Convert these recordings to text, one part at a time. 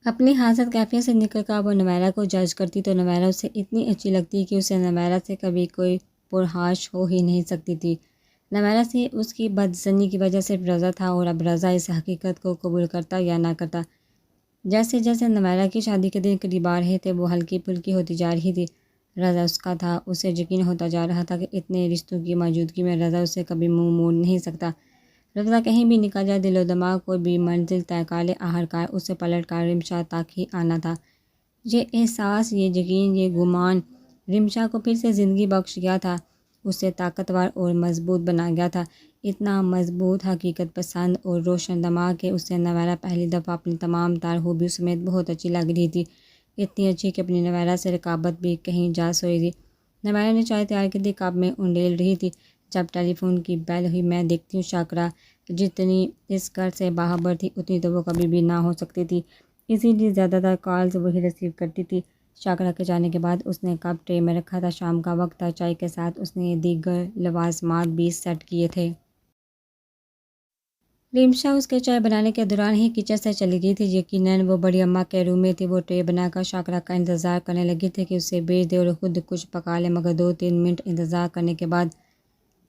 اپنی حاضر کیفیت سے نکل کر وہ نویرہ کو جج کرتی تو نویرہ اسے اتنی اچھی لگتی کہ اسے نویرہ سے کبھی کوئی پرہاش ہو ہی نہیں سکتی تھی۔ نویرہ سے اس کی بدظنی کی وجہ صرف رضا تھا، اور اب رضا اس حقیقت کو قبول کرتا یا نہ کرتا۔ جیسے جیسے نویرہ کی شادی کے دن قریب آ رہے تھے وہ ہلکی پھلکی ہوتی جا رہی تھی۔ رضا اس کا تھا، اسے یقین ہوتا جا رہا تھا کہ اتنے رشتوں کی موجودگی میں رضا اسے کبھی منہ موڑ نہیں سکتا۔ رضا کہیں بھی نکل جائے، دل و دماغ کوئی بھی منزل طے کر لے، آخرکار اسے پلٹ کر رمشا تک ہی آنا تھا۔ یہ احساس، یہ یقین، یہ گمان رمشا کو پھر سے زندگی بخش گیا تھا، اسے طاقتور اور مضبوط بنا گیا تھا، اتنا مضبوط، حقیقت پسند اور روشن دماغ کہ اسے نویرہ پہلی دفعہ اپنی تمام تر خوبیوں سمیت بہت اچھی لگ رہی تھی، اتنی اچھی کہ اپنی نویرہ سے رقابت بھی کہیں جا سوئی تھی۔ نویرہ نے چائے تیار کی تھی، کپ میں انڈیل رہی تھی، جب ٹیلی فون کی بیل ہوئی۔ میں دیکھتی ہوں شاکرا جتنی اس گھر سے باخبر تھی اتنی تو وہ کبھی بھی نہ ہو سکتی تھی، اسی لیے زیادہ تر کالز وہی ریسیو کرتی تھی۔ شاکرا کے جانے کے بعد اس نے کپ ٹرے میں رکھا تھا، شام کا وقت تھا، چائے کے ساتھ اس نے دیگر لوازمات بھی سیٹ کیے تھے۔ رمشا اس کے چائے بنانے کے دوران ہی کچن سے چلی گئی تھی، یقیناً وہ بڑی اماں کے روم میں تھی۔ وہ ٹرے بنا کر شاکرا کا انتظار کرنے لگی تھی کہ اسے بھیج دے اور خود کچھ پکا لے، مگر 2-3 منٹ انتظار کرنے کے بعد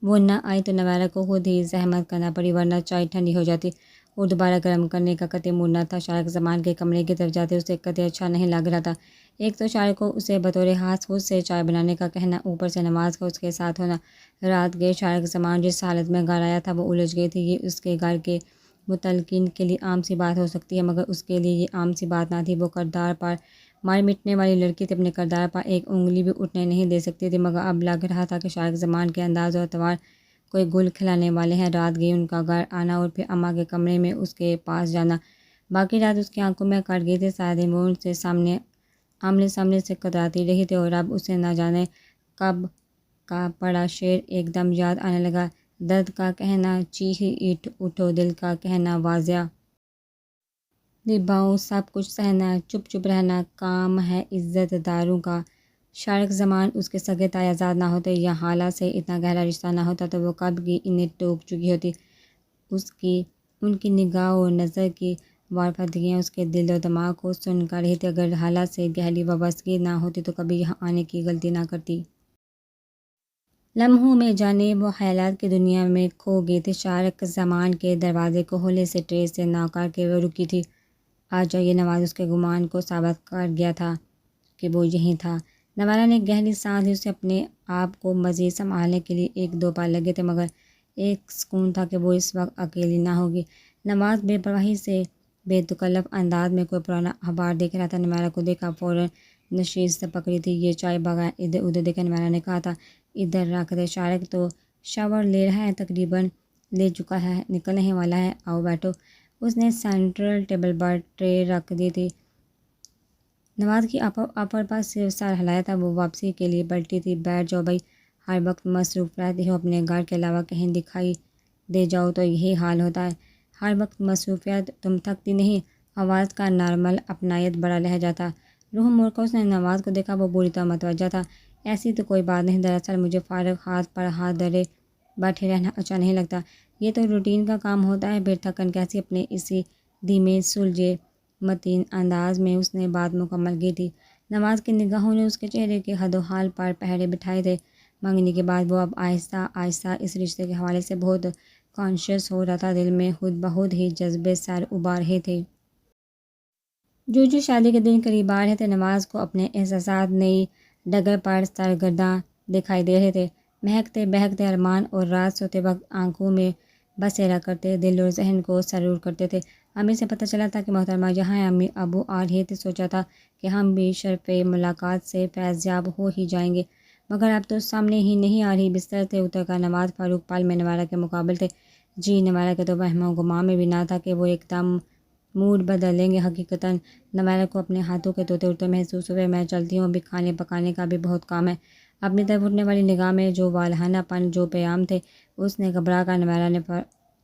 وہ نہ آئی تو نویرہ کو خود ہی زحمت کرنا پڑی، ورنہ چائے ٹھنڈی ہو جاتی اور دوبارہ گرم کرنے کا قطعی موڈ نہ تھا۔ شارق زمان کے کمرے کی طرف جاتے اسے قطعی اچھا نہیں لگ رہا تھا۔ ایک تو شارق کو اسے بطور خاص خود سے چائے بنانے کا کہنا، اوپر سے نواز کا اس کے ساتھ ہونا۔ رات گئے شارق زمان جس حالت میں گھر آیا تھا وہ الجھ گئی تھی۔ یہ اس کے گھر کے متعلقین کے لیے عام سی بات ہو سکتی ہے، مگر اس کے لیے یہ عام سی بات نہ تھی۔ وہ کردار پر مار مٹنے والی لڑکی تھی، اپنے کردار پر ایک انگلی بھی اٹھنے نہیں دے سکتی تھی، مگر اب لگ رہا تھا کہ شارق زمان کے انداز و اطوار کوئی گل کھلانے والے ہیں۔ رات گئی ان کا گھر آنا اور پھر اماں کے کمرے میں اس کے پاس جانا، باقی رات اس کی آنکھوں میں کٹ گئی تھی۔ سارے دن وہ ان سے آمنے سامنے سے کتراتی رہی تھی، اور اب اسے نہ جانے کب کا پڑا شعر ایک دم یاد آنے لگا، درد کا کہنا چیخ اٹھو، دل کا کہنا واضح نبھاؤ، سب کچھ سہنا، چپ چپ رہنا کام ہے عزت داروں کا۔ شارق زمان اس کے سگے تایازاد نہ ہوتے یا حالات سے اتنا گہرا رشتہ نہ ہوتا تو وہ کب کی انہیں ٹوک چکی ہوتی۔ ان کی نگاہ اور نظر کی وارفتگیاں اس کے دل و دماغ کو سن کر رہی تھی۔ اگر حالات سے گہری وابستگی نہ ہوتی تو کبھی یہاں آنے کی غلطی نہ کرتی۔ لمحوں میں جانے وہ خیالات کی دنیا میں کھو گئی تھی۔ شارق زمان کے دروازے کو ہولے سے ٹرے سے نہ کر کے وہ رکی تھی۔ آج یہ نواز اس کے گمان کو ثابت کر گیا تھا کہ وہ یہیں تھا۔ نویرہ نے گہری سانس لی، اسے اپنے آپ کو مزید سنبھالنے کے لیے 1-2 پل لگے تھے، مگر ایک سکون تھا کہ وہ اس وقت اکیلی نہ ہوگی۔ نواز بے پرواہی سے بے تکلف انداز میں کوئی پرانا اخبار دیکھ رہا تھا۔ نویرہ کو دیکھا فوراً نشیز سے پکڑی تھی۔ یہ چائے بغیر ادھر ادھر دیکھے نویرہ نے کہا تھا، ادھر رکھ دے، شارق تو شاور لے رہا ہے، تقریباً لے چکا ہے، نکلنے ہی والا ہے، آؤ بیٹھو۔ اس نے سینٹرل ٹیبل پر ٹرے رکھ دی تھی۔ نواز کی آفر پر صرف سر ہلایا تھا، وہ واپسی کے لیے پلٹی تھی۔ بیٹھ جاؤ بھائی، ہر وقت مصروف رہتی ہو، اپنے گھر کے علاوہ کہیں دکھائی دے جاؤ تو یہی حال ہوتا ہے، ہر وقت مصروفیت، تم تھکتی نہیں؟ آواز کا نارمل اپنائیت بڑا لہجہ تھا۔ روح موڑ کر اس نے نواز کو دیکھا، وہ بری طرح متوجہ تھا۔ ایسی تو کوئی بات نہیں، دراصل مجھے فارغ ہاتھ پر ہاتھ دھرے بیٹھے رہنا اچھا نہیں لگتا، یہ تو روٹین کا کام ہوتا ہے۔ پھر تھکن کیسی؟ اپنے اسی دھیمے سلجھے متین انداز میں اس نے بات مکمل کی تھی۔ نواز کی نگاہوں نے اس کے چہرے کے حد و حال پر پہرے بٹھائے تھے۔ منگنی کے بعد وہ اب آہستہ آہستہ اس رشتے کے حوالے سے بہت کانشیس ہو رہا تھا، دل میں خود بخود ہی جذبے سر ابار رہے تھے۔ جو شادی کے دن قریب آ رہے تھے، نواز کو اپنے احساسات نئی ڈگر پر سرگرداں دکھائی دے رہے تھے۔ مہکتے بہکتے ارمان اور رات سوتے وقت آنکھوں میں بسیرا کرتے، دل اور ذہن کو سرور کرتے تھے۔ امی سے پتہ چلا تھا کہ محترمہ یہاں ہیں، امی ابو آ رہے تھے، سوچا تھا کہ ہم بھی شرف ملاقات سے فیض یاب ہو ہی جائیں گے، مگر اب تو سامنے ہی نہیں آ رہی۔ بستر سے اتر کر نواز فاروق پل میں نویرہ کے مقابل تھے۔ جی، نویرہ کے تو وہم و گمان میں بھی نہ تھا کہ وہ ایک دم موڈ بدل لیں گے۔ حقیقتاً نویرہ کو اپنے ہاتھوں کے طوطے اڑتے محسوس ہوئے۔ میں چلتی ہوں، ابھی کھانے پکانے کا بھی بہت کام ہے۔ اپنی طرف اٹھنے والی نگاہ میں جو والہانہ پن، جو پیام تھے، اس نے گھبرا کر نویرہ نے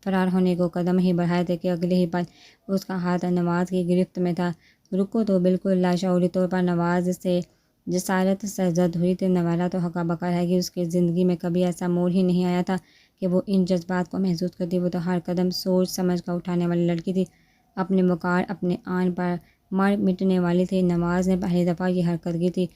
فرار ہونے کو قدم ہی بڑھائے تھے کہ اگلے ہی پل اس کا ہاتھ نواز کی گرفت میں تھا۔ رکو تو! بالکل لاشعوری طور پر نواز سے جسارت سرزد ہوئی تھی۔ نویرہ تو حقا بقا رہے گی، اس کی زندگی میں کبھی ایسا موڑ ہی نہیں آیا تھا کہ وہ ان جذبات کو محسوس کرتی۔ وہ تو ہر قدم سوچ سمجھ کر اٹھانے والی لڑکی تھی، اپنے وقار، اپنے آن پر مار مٹنے والی تھی۔ نواز نے پہلی دفعہ یہ حرکت کی تھی،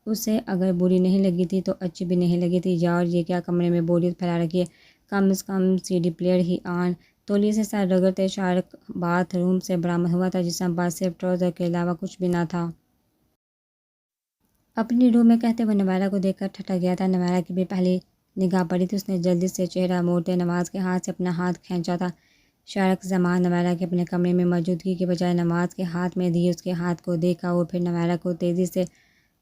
اسے اگر بری نہیں لگی تھی تو اچھی بھی نہیں لگی تھی۔ جارج، یہ کیا کمرے میں بوریت پھیلا رکھی ہے؟ کم از کم سی ڈی پلیئر ہی آن۔ تولیے سے سر رگڑتے شارق باتھ روم سے برآمد ہوا تھا، جس میں پاس صرف ٹراؤزر کے علاوہ کچھ بھی نہ تھا۔ اپنی روح میں کہتے وہ نویرہ کو دیکھ کر ٹھٹک گیا تھا۔ نویرہ کی بھی پہلی نگاہ پڑی تھی۔ اس نے جلدی سے چہرہ موڑتے نواز کے ہاتھ سے اپنا ہاتھ کھینچا تھا۔ شارق زمان نویرہ کے اپنے کمرے میں موجودگی کے بجائے نواز کے ہاتھ میں دی اس کے ہاتھ کو دیکھا اور پھر نویرہ کو تیزی سے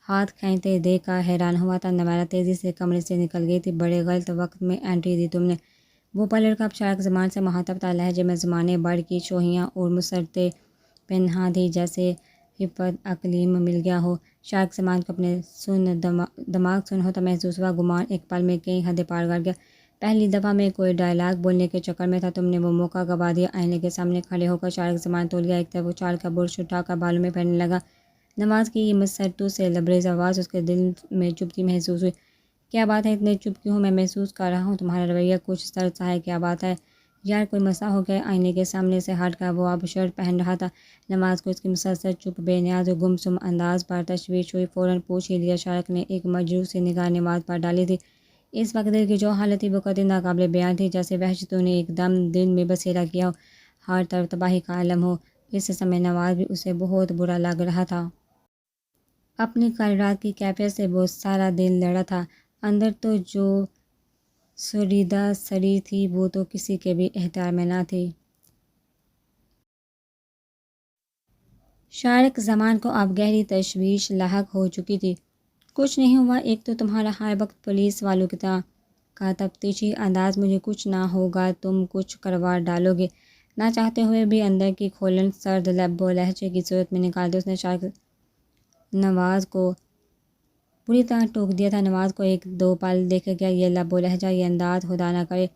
ہاتھ کھینچتے دیکھ کر حیران ہوا تھا۔ نویرہ تیزی سے کمرے سے نکل گئی تھی۔ بڑے غلط وقت میں انٹری دی تم نے۔ وہ پلٹ کر اب شارق زمان سے مخاطب تھا، لہجے میں زمانے بڑھ کی شوخیاں اور مسرتیں پنہاں تھیں، جیسے حفظ اقلیم مل گیا ہو۔ شارق زمان کو اپنے دماغ سن ہوتا محسوس ہوا۔ گمان ایک پل میں کئی حدیں پار کر گیا۔ پہلی دفعہ میں کوئی ڈائلاگ بولنے کے چکر میں تھا تم نے وہ موقع گنوا دیا۔ آئینے کے سامنے کھڑے ہو کر شارق زمان تولیہ ایک طرف اچھال کر برش اٹھا کر بالوں میں پھیرنے لگا۔ نواز کی یہ مسرتوں سے لبریز آواز اس کے دل میں چبھتی محسوس ہوئی۔ کیا بات ہے، اتنے چپ کیوں ہو؟ میں محسوس کر رہا ہوں تمہارا رویہ کچھ سرد سا ہے۔ کیا بات ہے یار، کوئی مسئلہ ہو گیا؟ آئینے کے سامنے سے ہٹ کر وہ اب شرٹ پہن رہا تھا۔ نواز کو اس کی مسلسل چپ، بے نیاز اور گمسم انداز پر تشویش ہوئی۔ فوراً پوچھ ہی لیا۔ شارق نے ایک مجروح سی نگاہ نواز پر ڈالی تھی۔ اس وقت دل کی جو حالت تھی وہ قطعی ناقابل بیان تھی، جیسے وحشتوں نے ایک دم دل میں بسیرا کیا ہو، ہر طرف تباہی کا عالم ہو۔ اس سمے نواز بھی اسے بہت برا لگ رہا تھا۔ اپنی کل رات کی کیفیت سے وہ سارا دن لڑا تھا۔ اندر تو جو سوریدہ سری تھی وہ تو کسی کے بھی اختیار میں نہ تھی۔ شارق زمان کو اب گہری تشویش لاحق ہو چکی تھی۔ کچھ نہیں ہوا، ایک تو تمہارا ہر وقت پولیس والوں کی طرح کا تفتیشی انداز، مجھے کچھ نہ ہوگا تم کچھ کروا ڈالو گے۔ نہ چاہتے ہوئے بھی اندر کی کھولن سرد لب و لہجے کی صورت میں نکالتے اس نے شارق نواز کو بری طرح ٹوک دیا تھا۔ نواز کو ایک دو پل دیکھ گیا۔ یہ لب و لہجہ، یہ انداز، خدا نہ کرے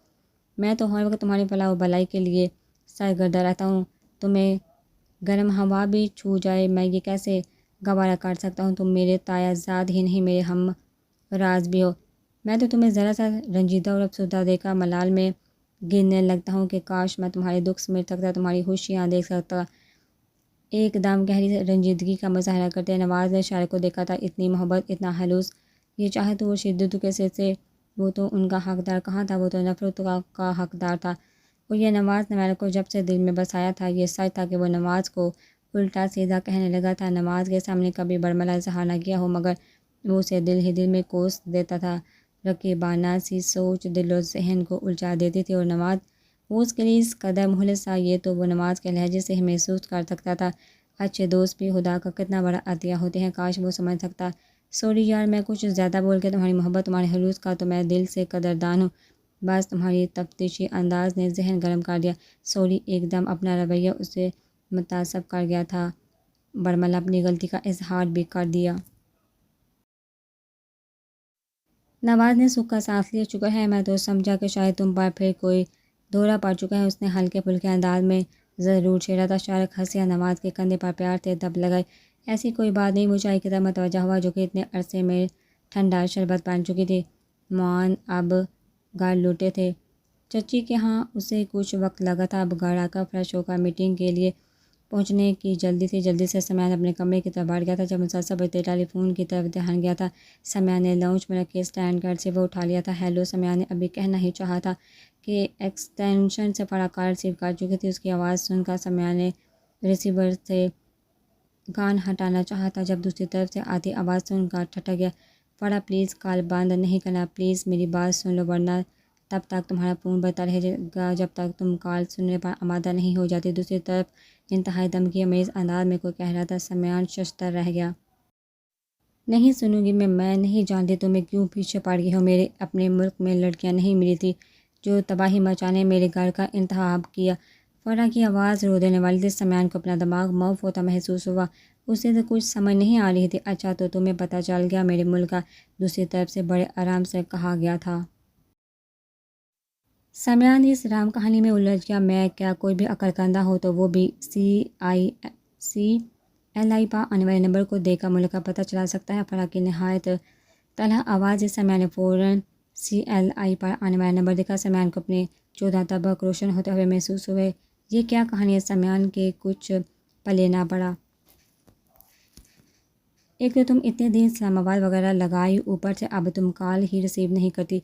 میں تو ہر وقت تمہاری فلاح و بھلائی کے لیے سرگردہ رہتا ہوں، تمہیں گرم ہوا بھی چھو جائے میں یہ کیسے گوارا کر سکتا ہوں؟ تم میرے تایا زاد ہی نہیں، میرے ہم راز بھی ہو۔ میں تو تمہیں ذرا سا رنجیدہ اور افسردہ دیکھ کر ملال میں گرنے لگتا ہوں کہ کاش میں تمہارے دکھ سمیٹ سکتا، تمہاری خوشیاں دیکھ سکتا۔ ایک دم گہری رنجیدگی کا مظاہرہ کرتے نواز نے شارق کو دیکھا تھا۔ اتنی محبت، اتنا خلوص، یہ چاہت اور شدت کے سلسلے، وہ تو ان کا حقدار کہاں تھا، وہ تو نفرت کا حقدار تھا۔ اور یہ نواز نویرہ کو جب سے دل میں بسایا تھا، یہ سچ تھا کہ وہ نواز کو الٹا سیدھا کہنے لگا تھا۔ نواز کے سامنے کبھی برملا اظہار نہ کیا ہو، مگر وہ اسے دل ہی دل میں کوس دیتا تھا۔ رقیبانہ سی سوچ دل و ذہن کو الجھا دیتی تھی، اور نواز وہ اس کے لیے اس قدر مخلص تھا، یہ تو وہ نواز کے لہجے سے ہی محسوس کر سکتا تھا۔ اچھے دوست بھی خدا کا کتنا بڑا عطیہ ہوتے ہیں، کاش وہ سمجھ سکتا۔ سوری یار، میں کچھ زیادہ بول کے تمہاری محبت، تمہارے خلوص کا تو میں دل سے قدردان ہوں، بس تمہاری تفتیشی انداز نے ذہن گرم کر دیا۔ سوری، ایک دم اپنا رویہ اسے متعصب کر گیا تھا۔ برملا اپنی غلطی کا اظہار بھی کر دیا۔ نواز نے سکھ کا سانس لیا۔ شکر ہے، میں تو سمجھا کہ شاید تم پر پھر کوئی دورہ پڑ چکا ہے، اس نے ہلکے پھلکے انداز میں ضرور چھیڑا تھا۔ شارق ہنسیا۔ نواز کے کندھے پر پیار سے دب لگائی۔ ایسی کوئی بات نہیں، وہ چائے کی طرف متوجہ ہوا جو کہ اتنے عرصے میں ٹھنڈا شربت بن چکی تھی۔ معان اب گھر لوٹے تھے۔ چچی کے ہاں اسے کچھ وقت لگا تھا۔ اب گھر آ کر فریش ہو کر میٹنگ کے لیے پہنچنے کی جلدی تھی۔ جلدی سے سمیان اپنے کمرے کی طرف بڑھ گیا تھا۔ جب مسلسل بجتے ٹیلی فون کی طرف دھیان گیا تھا، سمیان نے لاؤنج میں رکھے اسٹینڈ کارڈ سے وہ اٹھا لیا تھا۔ ہیلو، سمیان نے ابھی کہنا ہی چاہا تھا کہ ایکسٹینشن سے فرا کال ریسیو کر چکی تھی۔ اس کی آواز سن کر سمیان نے ریسیور سے کان ہٹانا چاہا تھا، جب دوسری طرف سے آتی آواز سن کر ٹھٹک گیا۔ فرا پلیز کال بند نہیں کرنا، پلیز میری بات سن لو، ورنہ تب تک تمہارا فون بجتا رہے گا جب تک تم کال سننے پر آمادہ نہیں ہو جاتی۔ دوسری طرف انتہائی دھمکی آمیز انداز میں کوئی کہہ رہا تھا۔ سمیان ششدر رہ گیا۔ نہیں سنوں گی میں نہیں جانتی تمہیں کیوں پیچھے پڑ گئی ہو۔ میرے اپنے ملک میں لڑکیاں نہیں ملی تھی جو تباہی مچانے میرے گھر کا انتخاب کیا۔ فرا کی آواز رو دینے والی تھی۔ سمیان کو اپنا دماغ معاف ہوتا محسوس ہوا۔ اسے تو کچھ سمجھ نہیں آ رہی تھی۔ اچھا تو تمہیں پتہ چل گیا میرے ملک کا، دوسری طرف سے بڑے آرام سے کہا گیا تھا۔ سمیان اس رام کہانی میں الجھ گیا۔ میں کیا کوئی بھی عقل مند ہو تو وہ بھی CILI پر آنے والے نمبر کو دیکھ کر ملک کا پتہ چلا سکتا ہے۔ فرا کی نہایت تلخ آواز سے سمیان نے فوراً CILI پر آنے والا نمبر دیکھا۔ سمیان کو اپنے 14 طبق روشن ہوتے ہوئے محسوس ہوئے۔ یہ کیا کہانی ہے؟ سمیان کے کچھ پلے نہ پڑا۔ ایک تو تم اتنے دن اسلام آباد وغیرہ لگائی، اوپر سے اب تم کال ہی ریسیو نہیں کرتی۔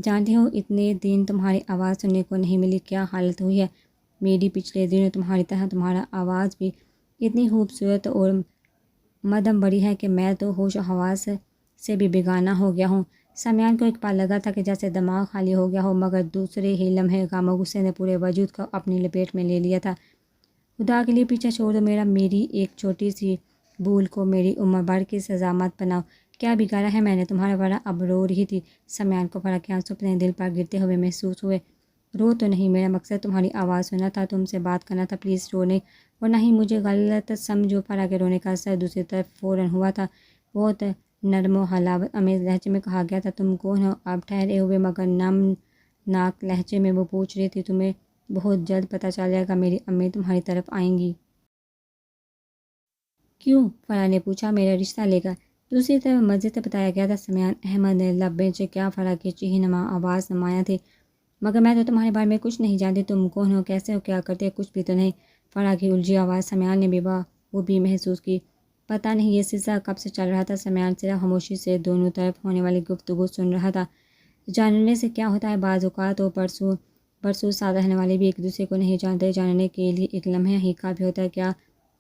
جانتی ہو اتنے دن تمہاری آواز سننے کو نہیں ملی، کیا حالت ہوئی ہے میری پچھلے دنوں تمہاری طرح۔ تمہارا آواز بھی اتنی خوبصورت اور مدم بڑی ہے کہ میں تو ہوش و حواس سے بھی بیگانہ ہو گیا ہوں۔ سمیعان کو ایک پل لگا تھا کہ جیسے دماغ خالی ہو گیا ہو، مگر دوسرے ہی لمحے غم و غصے نے پورے وجود کو اپنی لپیٹ میں لے لیا تھا۔ خدا کے لیے پیچھے چھوڑ دو میری ایک چھوٹی سی بھول کو میری عمر بھر کی سزا مت بناؤ۔ کیا بگاڑا ہے میں نے تمہارا؟ ورنہ اب رو رہی تھی۔ سمیعان کو فرح کے آنسو اپنے دل پر گرتے ہوئے محسوس ہوئے۔ رو تو نہیں، میرا مقصد تمہاری آواز سننا تھا، تم سے بات کرنا تھا، پلیز رو نہیں، اور نہ ہی مجھے غلط سمجھو۔ فرح کے رونے کا اثر دوسری طرف فوراً ہوا تھا۔ بہت نرم و حلاوت امیز لہجے میں کہا گیا تھا، تم کون ہو؟ اب ٹھہرے ہوئے مگر نم ناک لہجے میں وہ پوچھ رہی تھی، تمہیں بہت جلد پتہ چل جائے گا، میری امی تمہاری طرف آئیں گی۔ کیوں؟ فرح نے پوچھا۔ میرا رشتہ لے کر۔ دوسری طرف مزید بتایا گیا تھا۔ سمیعان احمد نے لب بھینچے۔ کیا فرح کی چیخ نما آواز نمایاں تھی۔ مگر میں تو تمہارے بارے میں کچھ نہیں جانتی، تم کون ہو، کیسے ہو، کیا کرتے ہو؟ کچھ بھی تو نہیں۔ فرح کی الجھی آواز سمیعان نے وہ بھی محسوس کی۔ پتہ نہیں یہ سلسلہ کب سے چل رہا تھا۔ سمیعان صرف خاموشی سے دونوں طرف ہونے والی گفتگو سن رہا تھا۔ جاننے سے کیا ہوتا ہے، بعض اوقات تو برسوں سال رہنے والے بھی ایک دوسرے کو نہیں جانتے۔ جاننے کے لیے ایک لمحہ ہی کافی ہوتا ہے۔ کیا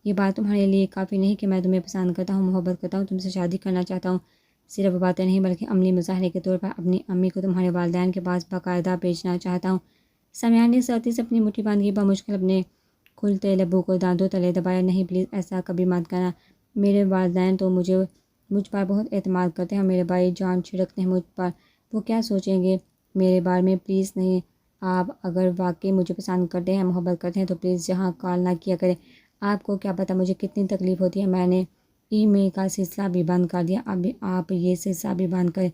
یہ بات تمہارے لیے کافی نہیں کہ میں تمہیں پسند کرتا ہوں، محبت کرتا ہوں، تم سے شادی کرنا چاہتا ہوں؟ صرف باتیں نہیں بلکہ عملی مظاہرے کے طور پر اپنی امی کو تمہارے والدین کے پاس باقاعدہ بھیجنا چاہتا ہوں۔ سمیعان نے سختی سے اپنی مٹھی باندھی، بمشکل اپنے کھلتے لبوں کو دانتوں تلے دبایا۔ نہیں پلیز ایسا کبھی مت کرنا، میرے والدین تو مجھ پر بہت اعتماد کرتے ہیں، اور میرے بھائی جان چھڑکتے ہیں مجھ پر، وہ کیا سوچیں گے میرے بارے میں؟ پلیز نہیں، آپ اگر واقعی مجھے پسند کرتے ہیں، محبت کرتے ہیں تو پلیز یہاں کال نہ کیا کریں۔ آپ کو کیا پتہ مجھے کتنی تکلیف ہوتی ہے۔ میں نے ای میل کا سلسلہ بھی بند کر دیا، اب آپ یہ سلسلہ بھی بند کریں۔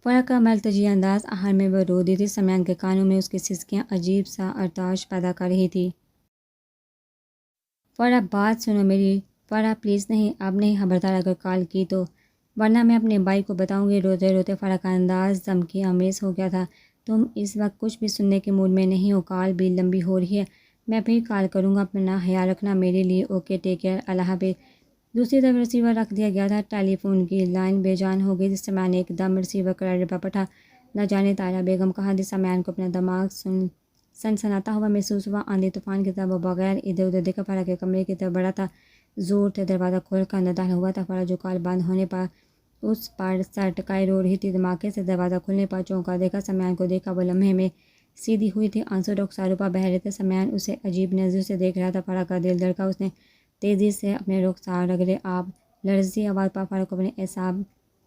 فرح کا ملتجی انداز آخر میں وہ رو دی تھی۔ سمیعان کے کانوں میں اس کی سسکیاں عجیب سا ارتعاش پیدا کر رہی تھی۔ فرح بات سنو میری، فرح پلیز نہیں، اب نہیں، خبردار اگر کال کی تو ورنہ میں اپنے بھائی کو بتاؤں گی۔ روتے روتے فرح کا انداز دھمکی آمیز ہو گیا تھا۔ تم اس وقت کچھ بھی سننے کے موڈ میں نہیں ہو، کال بھی لمبی ہو رہی ہے، میں پھر کال کروں گا، اپنا خیال رکھنا میرے لیے، اوکے ٹیک کیئر، اللہ حافظ۔ دوسری طرف ریسیور رکھ دیا گیا تھا۔ ٹیلی فون کی لائن بے جان ہو گئی تھی۔ سمیعان نے ایک دم ریسیور کریڈٹ پر پٹھا۔ نہ جانے طاہرہ بیگم کہاں تھی۔ سمیعان کو اپنا دماغ سنسناتا ہوا محسوس ہوا۔ آندھی طوفان کی طرح وہ بغیر ادھر ادھر دیکھا فرح کے کمرے کی طرف بڑھا تھا۔ زور سے دروازہ کھول کر اندر داخل ہوا تھا۔ فرح جو کال بند ہونے پر اس پر سر ٹکائے رو رہی تھی، دھماکے سے دروازہ کھلنے پر چونکا دیکھا۔ سمیعان کو دیکھا، وہ لمحے میں سیدھی ہوئی تھی، آنسو رخساروں پر بہہ رہے تھے۔ سمیعان اسے عجیب نظروں سے دیکھ رہا تھا۔ فرح کا دل دھڑکا، اس نے تیزی سے اپنے رخسار رگڑے۔ آپ، لرزتی آواز پر فرح کو اپنے اعصاب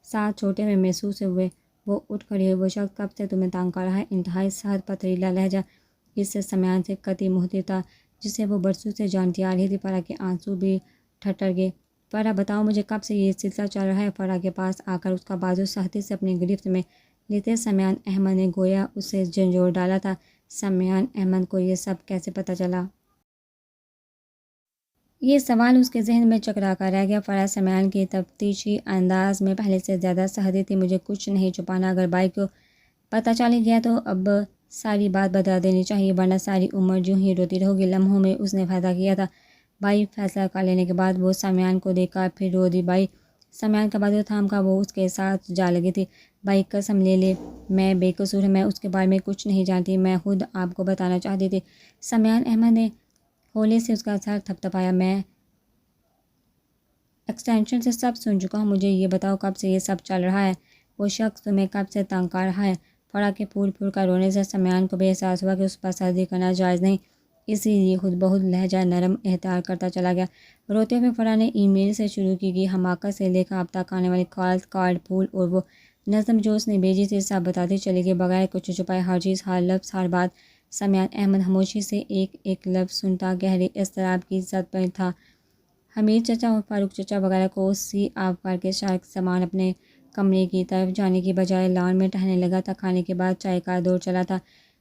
ساتھ چھوٹے ہوئے محسوس ہوئے۔ وہ اٹھ کھڑی ہوئی۔ وہ شخص کب سے تمہیں تنگ کر رہا ہے؟ انتہائی سخت پتھریلا لہجہ اس سے سمیعان سے قطعی مختلف تھا، جسے وہ برسوں سے جانتی آ رہی تھی۔ فرح کے آنسو بھی ٹھٹر گئے۔ فرح بتاؤ مجھے کب سے یہ سلسلہ چل رہا ہے؟ فرح کے پاس آ کر اس کا بازو سختی سے اپنی گرفت میں لیتے سمیعان احمد نے گویا اسے جھنجھوڑ ڈالا تھا۔ سمیعان احمد کو یہ سب کیسے پتہ چلا؟ یہ سوال اس کے ذہن میں چکرا کر رہ گیا۔ فرح سمیعان کے تفتیشی انداز میں پہلے سے زیادہ سختی تھی۔ مجھے کچھ نہیں چھپانا، اگر بھائی کو پتہ چل گیا تو اب ساری بات بتا دینی چاہیے، ورنہ ساری عمر یوں ہی روتی رہو گی۔ لمحوں میں اس نے فیصلہ کیا تھا۔ بھائی، فیصلہ کر لینے کے بعد وہ سمیعان کو دیکھ کر پھر رو دی۔ بھائی، سمیعان کا بازو تھام کر وہ اس کے ساتھ جا لگی تھی۔ بھائی قسم لے لے، میں بے قصور ہوں، میں اس کے بارے میں کچھ نہیں جانتی، میں خود آپ کو بتانا چاہتی تھی۔ سمیعان احمد نے ہولے سے اس کا سر تھپتھپایا۔ میں ایکسٹینشن سے سب سن چکا ہوں، مجھے یہ بتاؤ کب سے یہ سب چل رہا ہے؟ وہ شخص تمہیں کب سے تنگ کر رہا ہے؟ فرح کے پھول پھول کر رونے سے سمیعان کو بھی احساس ہوا کہ اس پر سردی کرنا جائز نہیں، اسی لیے خود بہت لہجہ نرم اختیار کرتا چلا گیا۔ روتے ہوئے فرح نے ای میل سے شروع کی حماقت سے لے کر اب تک آنے والی کالز، کارڈ، پھول اور وہ نظم جو اس نے بھیجی تھی، سب بتاتی چلی گئی بغیر کچھ چھپائے۔ ہر چیز، ہر لفظ، ہر بات۔ سمیعان احمد خاموشی سے ایک ایک لفظ سنتا گہرے اضطراب کی زد میں تھا۔ حمید چچا اور فاروق چچا وغیرہ کو سی آف کر کے شارک سامان اپنے کمرے کی طرف جانے کی بجائے لان میں ٹہلنے لگا تھا۔ کھانے کے بعد چائے کا دور چلا تھا۔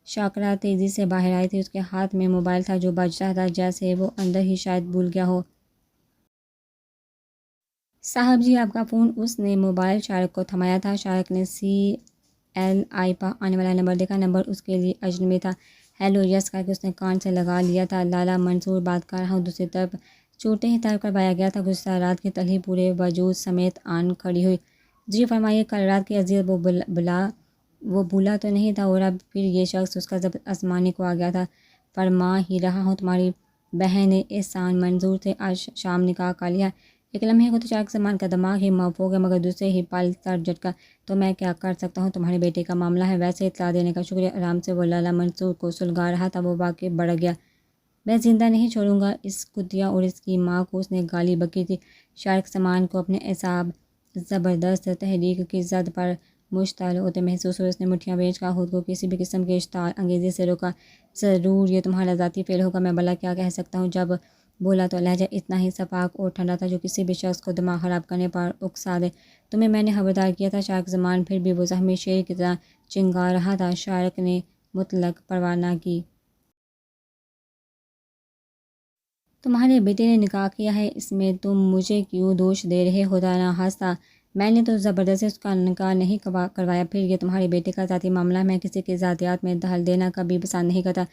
شاکرا تیزی سے باہر آئی تھی۔ اس کے ہاتھ میں موبائل تھا جو بج رہا تھا، جیسے وہ اندر ہی شاید بھول گیا ہو۔ صاحب جی، آپ کا فون۔ اس نے موبائل شارک کو تھمایا تھا۔ شارک نے CLI پر آنے والا نمبر دیکھا۔ نمبر اس کے لیے اجنبی تھا۔ ہیلو، یس کر کے اس نے کان سے لگا لیا تھا۔ لالا منصور بات کر رہا ہوں۔ دوسری طرف چوٹیں ہی طرف کروایا گیا تھا۔ غصہ رات کی تلخی پورے وجود سمیت آن کھڑی ہوئی۔ جی فرمائیے، کل رات کی اذیت وہ بھولا تو نہیں تھا، اور اب پھر یہ شخص اس کا ضبط آزمانے کو آ گیا تھا۔ فرما ہی رہا ہوں، تمہاری بہن نے احسان منظور سے آج شام نکاح کر لیا۔ ایک لمحے کو تو چاک زمان کا دماغ ہی موفوق ہے، مگر دوسرے ہی پل سر جھٹکا۔ تو میں کیا کر سکتا ہوں؟ تمہارے بیٹے کا معاملہ ہے، ویسے اطلاع دینے کا شکریہ۔ آرام سے وہ لالا منصور کو سلگا رہا تھا، وہ واقعی بڑھ گیا۔ میں زندہ نہیں چھوڑوں گا اس کتیا اور اس کی ماں کو، اس نے گالی بکی تھی۔ شارق زمان کو اپنے اعصاب زبردست تحریک کی زد پر مشتعل ہوتے محسوس ہوئے۔ اس نے مٹھیاں بھیج کر خود کو کسی بھی قسم کی اشتعال انگیزی سے روکا۔ ضرور یہ تمہارا ذاتی فعل ہوگا، میں بھلا کیا کہہ سکتا ہوں؟ جب بولا تو لہجہ اتنا ہی شفاف اور ٹھنڈا تھا جو کسی بھی شخص کو دماغ خراب کرنے پر اکسا دے۔ تمہیں میں نے خبردار کیا تھا۔ شارق زمان پھر بھی وہ زخمی شیر کی طرح چنگا رہا تھا۔ شارق نے مطلق پرواہ نہ کی۔ تمہارے بیٹے نے نکاح کیا ہے، اس میں تم مجھے کیوں دوش دے رہے ہو؟ دانا ہنسا۔ میں نے تو زبردستی اس کا نکاح نہیں کروایا، پھر یہ تمہارے بیٹے کا ذاتی معاملہ ہے، میں کسی کے ذاتیات میں دخل دینا کبھی پسند نہیں کرتا۔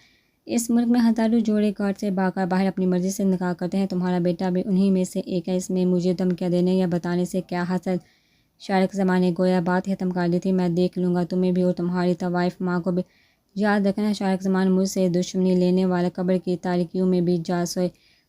اس ملک میں ہزاروں جوڑے گھر سے باہر باہر اپنی مرضی سے نکاح کرتے ہیں، تمہارا بیٹا بھی انہی میں سے ایک ہے۔ اس میں مجھے دھمکیاں دینے یا بتانے سے کیا حاصل؟ شارق زمان نے گویا بات ختم کر دی تھی۔ میں دیکھ لوں گا تمہیں بھی اور تمہاری طوائف ماں کو بھی۔ یاد رکھنا شارق زمان مجھ سے دشمنی لینے والا قبر کی تاریکیوں میں بھی جا سوئے،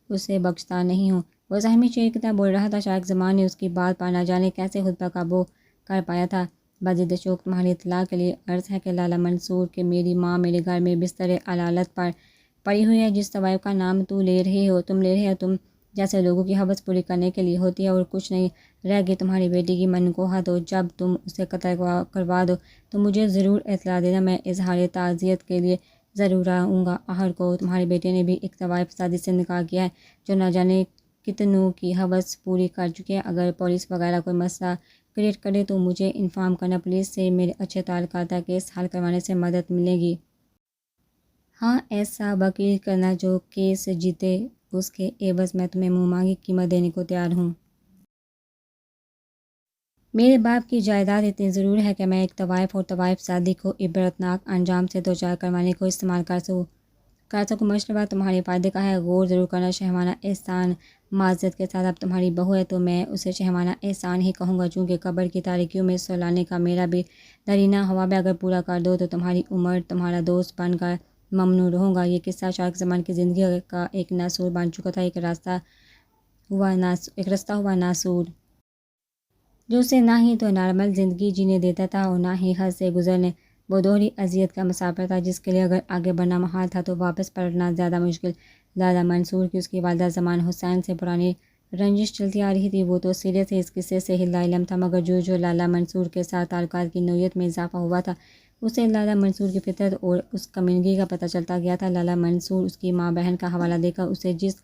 اسے بخشتا نہیں ہوں۔ وہ زخمی شیر کی طرح بول رہا تھا۔ شارق زمان نے اس کی بات پر نہ جانے کیسے خود پر قابو کر پایا تھا۔ بضد شوق تمہاری اطلاع کے لیے عرض ہے کہ لالا منصور کہ میری ماں میرے گھر میں بستر علالت پر پڑی ہوئی ہے۔ جس طوائف کا نام تم لے رہے ہو تم جیسے لوگوں کی حوث پوری کرنے کے لیے ہوتی ہے، اور کچھ نہیں رہ گئی تمہاری بیٹی کی منقوہت، اور جب تم اسے قتل کروا دو تو مجھے ضرور اطلاع دینا، میں اظہار تعزیت کے لیے ضرور آؤں گا۔ آخر کو تمہارے بیٹے نے بھی ایک طوائف شادی سے نکاح کیا ہے جو نہ جانے کتنوں کی حوث پوری کر چکے ہیں۔ اگر پولیس وغیرہ کوئی مسئلہ کریٹ کرے تو مجھے انفارم کرنا، پولیس سے میرے اچھے تعلقات ہیں، کیس حل کروانے سے مدد ملے گی۔ ہاں، ایسا وکیل کرنا جو کیس جیتے، اس کے عوض میں تمہیں منہ مانگی قیمت دینے کو تیار ہوں۔ میرے باپ کی جائیداد اتنی ضرور ہے کہ میں ایک طوائف اور طوائف شادی کو عبرتناک انجام سے دوچار کروانے کو استعمال کر سکوں۔ مشورہ تمہارے فائدے کا ہے، غور ضرور کرنا۔ شہوانہ احسان معذرت کے ساتھ اب تمہاری بہو ہے تو میں اسے شہوانہ احسان ہی کہوں گا، چونکہ قبر کی تاریکیوں میں سلانے کا میرا بھی درینہ خواب ہے۔ اگر پورا کر دو تو تمہاری عمر تمہارا دوست بن کر ممنون رہوں گا۔ یہ قصہ شارق زمان کی زندگی کا ایک ناسور بن چکا تھا، ایک رستہ ہوا ناسور جو اسے نہ ہی تو نارمل زندگی جینے دیتا تھا اور نہ ہی حد سے گزرنے۔ وہ دوہری اذیت کا مسافر تھا جس کے لیے اگر آگے بڑھنا محال تھا تو واپس پلٹنا زیادہ مشکل۔ لالا منصور کی اس کی والدہ زمان حسین سے پرانی رنجش چلتی آ رہی تھی، وہ تو سرے سے اس قصے سے ہی لاعلم تھا، مگر جو لالا منصور کے ساتھ تعلقات کی نوعیت میں اضافہ ہوا تھا، اسے لالا منصور کی فطرت اور اس کمینگی کا پتہ چلتا گیا تھا۔ لالا منصور اس کی ماں بہن کا حوالہ دے کر اسے جس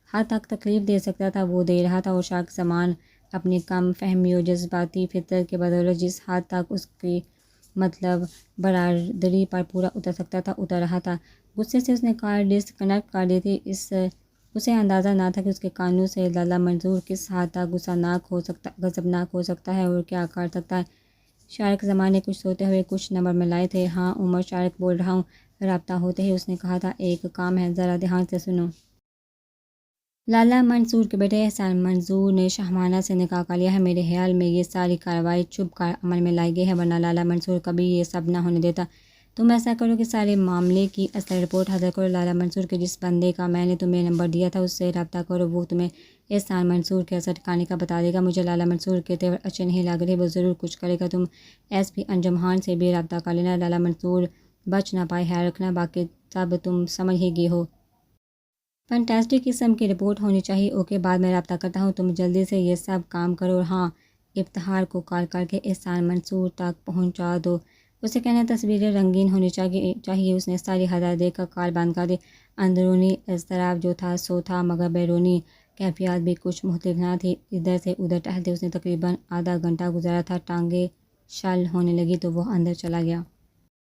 حد تک تکلیف دے سکتا تھا وہ دے رہا تھا، اور شارق زمان اپنی کم فہمی اور جذباتی فطرت کے بدولت جس حد تک اس کی برادری پر پورا اتر سکتا تھا اتر رہا تھا۔ غصے سے اس نے کار ڈسکنیکٹ کر دی تھی۔ اسے اندازہ نہ تھا کہ اس کے کانوں سے لالا منصور کس حد تک غضبناک ہو سکتا ہے اور کیا کر سکتا ہے۔ شارق زمان نے کچھ سوتے ہوئے کچھ نمبر ملائے تھے۔ ہاں عمر شارق بول رہا ہوں۔ رابطہ ہوتے ہی اس نے کہا تھا، ایک کام ہے، ذرا دھیان سے سنو۔ لالا منصور کے بیٹے احسان منظور نے شہوانہ سے نکاح کر لیا ہے۔ میرے خیال میں یہ ساری کارروائی چھپ کر عمل میں لائی گئی ہے، ورنہ لالا منصور کبھی یہ سب نہ ہونے دیتا۔ تم ایسا کرو کہ سارے معاملے کی اصل رپورٹ حاصل کرو۔ لالا منصور کے جس بندے کا میں نے تمہیں نمبر دیا تھا اس سے رابطہ کرو، وہ تمہیں احسان منصور کے اثر ٹھکانے کا بتا دے گا۔ مجھے لالا منصور کے تیور اچھے نہیں لگ رہے، وہ ضرور کچھ کرے گا۔ تم ایس پی انجم خان سے بھی رابطہ کر لینا، لالا منصور بچ نہ پائے، خیال رکھنا، باقی سب تم سمجھ ہی گئے ہو۔ فینٹاسٹک قسم کی رپورٹ ہونی چاہیے۔ اوکے، بعد میں رابطہ کرتا ہوں، تم جلدی سے یہ سب کام کرو، اور ہاں، افتخار کو کال کر کے احسان منصور تک پہنچا دو، اسے کہنا تصویریں رنگین ہونی چاہیے۔ اس نے ساری ہدایت دے کر کال بند کر دی۔ اندرونی اضطراب جو تھا سو تھا، مگر بیرونی کیفیت بھی کچھ مختلف نہ تھی۔ ادھر سے ادھر ٹہلتے اس نے تقریباً آدھا گھنٹہ گزارا تھا۔ ٹانگیں شل ہونے لگی تو وہ اندر چلا گیا۔